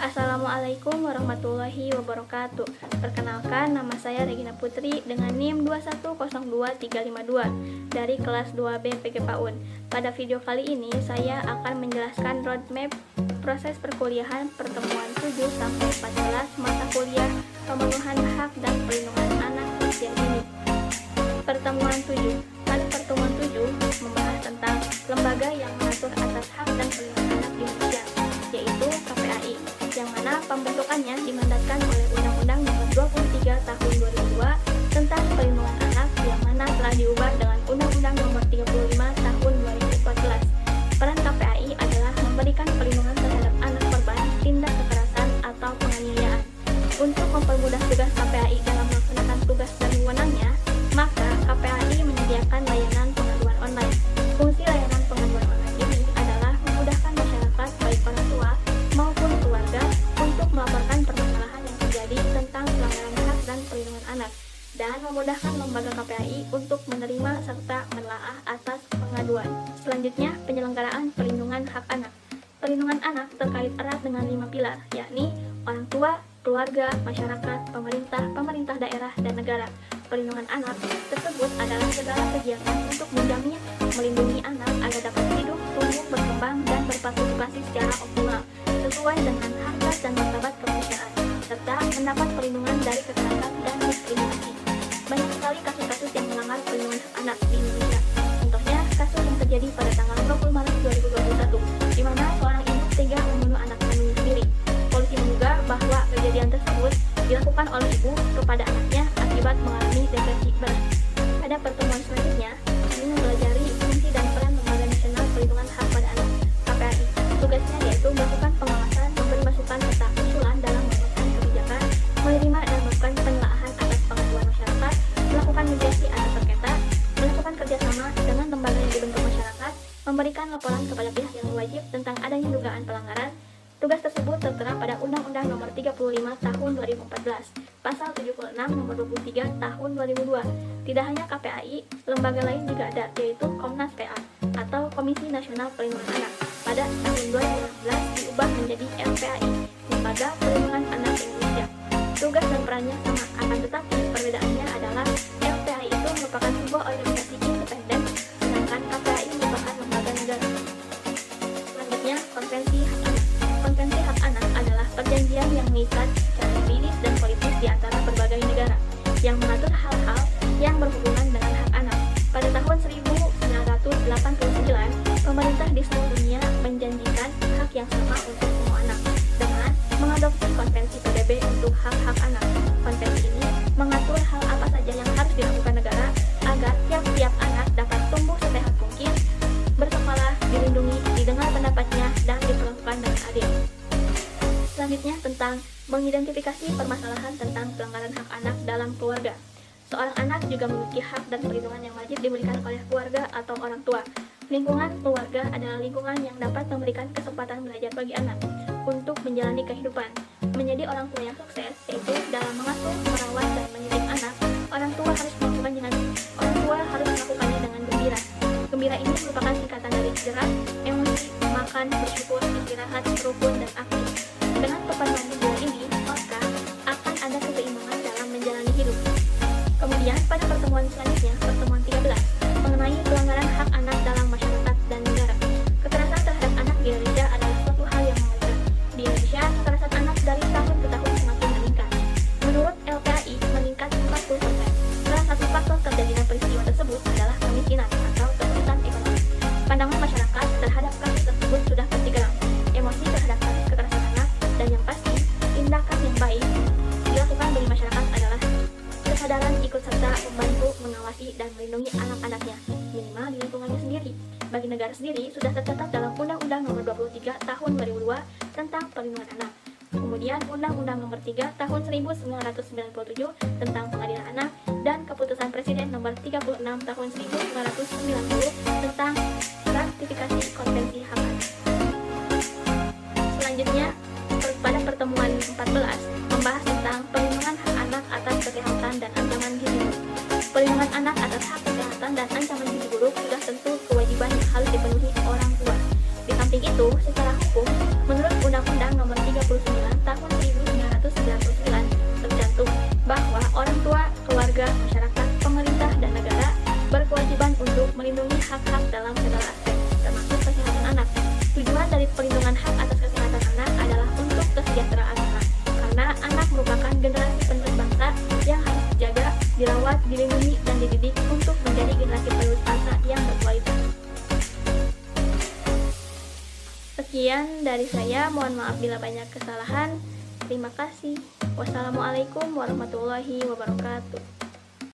Assalamualaikum warahmatullahi wabarakatuh. Perkenalkan, nama saya Regina Putri dengan NIM 2102352 dari kelas 2B PG PAUD. Pada video kali ini saya akan menjelaskan roadmap proses perkuliahan pertemuan 7 sampai 14 mata kuliah pemenuhan hak dan perlindungan anak usia dini. Pertemuan 7. Pada pertemuan 7 membahas tentang lembaga yang mengatur atas hak dan perlindungan anak di Indonesia, yaitu KPAI, yang mana pembentukannya dimandatkan oleh Undang-Undang Nomor 23 Tahun 2002 tentang Perlindungan Anak, yang mana telah diubah dengan Undang-Undang Nomor 35 Tahun 2014. Peran KPAI adalah memberikan perlindungan terhadap anak korban tindak kekerasan atau penganiayaan. Untuk mempermudah tugas KPAI dalam melaksanakan tugas dan wewenangnya, maka KPAI menyediakan layanan pengaduan online. Fungsi layanan pengaduan online ini adalah memudahkan masyarakat, baik orang tua maupun keluarga, untuk melaporkan permasalahan yang terjadi tentang pelanggaran hak dan perlindungan anak, dan memudahkan lembaga KPAI untuk menerima serta menelaah atas pengaduan. Selanjutnya, penyelenggaraan perlindungan hak anak. Perlindungan anak terkait erat dengan 5 pilar, yakni orang tua, keluarga, masyarakat, pemerintah daerah, dan negara. Perlindungan anak tersebut adalah segala kegiatan untuk menjamin, melindungi anak agar dapat hidup, tumbuh, berkembang, dan berpartisipasi secara optimal sesuai dengan hak dan martabat kemanusiaan, serta mendapat perlindungan dari kekerasan dan diskriminasi. Banyak sekali kasus-kasus yang melanggar perlindungan hak anak di Indonesia. Contohnya, kasus yang terjadi pada tanggal 20 Maret 2021, di mana seorang ibu tega membunuh anak kandungnya sendiri. Polisi menduga bahwa kejadian tersebut dilakukan oleh ibu kepada anaknya akibat mengalami depresi berat. Pada pertemuan selanjutnya, kami mempelajari fungsi dan peran Lembaga Nasional Perlindungan Hak pada Anak (KPAI). Tugasnya yaitu melakukan pengawasan, memberi masukan serta usulan dalam membuat kebijakan, menerima dan melakukan penelaahan atas pengaduan masyarakat, melakukan mediasi antar sengketa, melakukan kerjasama dengan lembaga yang dibentuk masyarakat, memberikan laporan kepada pihak yang wajib tentang adanya dugaan pelanggaran. Tugas tersebut tertera pada Undang-Undang Nomor 35 Tahun 2014, Pasal 76 Nomor 23 Tahun 2002. Tidak hanya KPAI, lembaga lain juga ada, yaitu Komnas PA atau Komisi Nasional Perlindungan Anak. Pada tahun 2016 diubah menjadi LPAI, Lembaga Perlindungan Anak Indonesia. Tugas dan perannya sama, akan tetapi perbedaannya adalah LPAI itu merupakan sebuah organisasi independen, sedangkan KPAI merupakan lembaga negara. Selanjutnya, Konvensi Hak Anak. Konvensi Hak Anak adalah perjanjian yang mengikat secara juridis dan politis di antara berbagai negara, yang mengatur hal-hal yang berhubungan dengan hak anak. Pada tahun 1989, pemerintah di seluruh dunia menjanjikan hak yang sama untuk semua anak, dengan mengadopsi Konvensi PBB untuk hak-hak anak. Konvensi ini mengatur hal apa saja yang harus dilakukan negara agar tiap-tiap anak dapat tumbuh sesehat mungkin, bersekolah, dilindungi, didengar pendapatnya, dan diperlakukan dengan adil. Selanjutnya, tentang mengidentifikasi permasalahan tentang pelanggaran hak anak dalam keluarga. Seorang anak juga memiliki hak dan perlindungan yang wajib diberikan oleh keluarga atau orang tua. Lingkungan keluarga adalah lingkungan yang dapat memberikan kesempatan belajar bagi anak untuk menjalani kehidupan, menjadi orang tua yang sukses, yaitu dalam mengasuh, merawat, dan mendidik anak. Orang tua harus melakukannya dengan gembira. Gembira ini merupakan singkatan dari gerak, emosi, makan, bersyukur, istirahat, rukun, dan aktif. Dengan pemenuhan gembira ini, maka akan ada keseimbangan dalam menjalani hidup. Kemudian, pada pertemuan selanjutnya, pertemuan 13, mengenai pelanggaran hak anak dalam masyarakat dan negara. Kekerasan terhadap anak di Indonesia adalah suatu hal yang mengerikan. Di Indonesia, kekerasan anak dari tahun ke tahun semakin meningkat. Menurut LPAI, meningkat 40%. Salah satu faktor terjadinya peristiwa tersebut adalah kemiskinan atau kesulitan ekonomi. Pandangan masyarakat terhadap kasus tersebut sudah pasti geram. Emosi terhadap kasus kekerasan anak, dan yang pasti, tindakan yang baik dilakukan bagi masyarakat adalah kesadaran ikut serta membantu, mengawasi, dan melindungi anak-anaknya, minimal di lingkungannya sendiri. Bagi negara sendiri, sudah tercatat dalam Undang-Undang Nomor 23 Tahun 2002 tentang Perlindungan Anak. Kemudian Undang-Undang Nomor 3 Tahun 1997 tentang Pengadilan Anak, dan Keputusan Presiden Nomor 36 Tahun 1990 tentang ratifikasi Konvensi Hak Anak. Selanjutnya, pada pertemuan 14 membahas tentang perlindungan hak anak atas kesehatan dan ancaman gizi buruk. Perlindungan anak atas hak kesehatan dan ancaman gizi buruk sudah tentu kewajiban yang harus dipenuhi orang tua. Di samping itu, secara hukum, menurut Undang-Undang Nomor 39 melindungi hak-hak dalam segala aspek, termasuk kesehatan anak. Tujuan dari pelindungan hak atas kesehatan anak adalah untuk kesejahteraan anak, karena anak merupakan generasi penerus bangsa yang harus dijaga, dirawat, dilindungi, dan dididik untuk menjadi generasi penerus bangsa yang berkualitas. Sekian dari saya, mohon maaf bila banyak kesalahan. Terima kasih. Wassalamualaikum warahmatullahi wabarakatuh.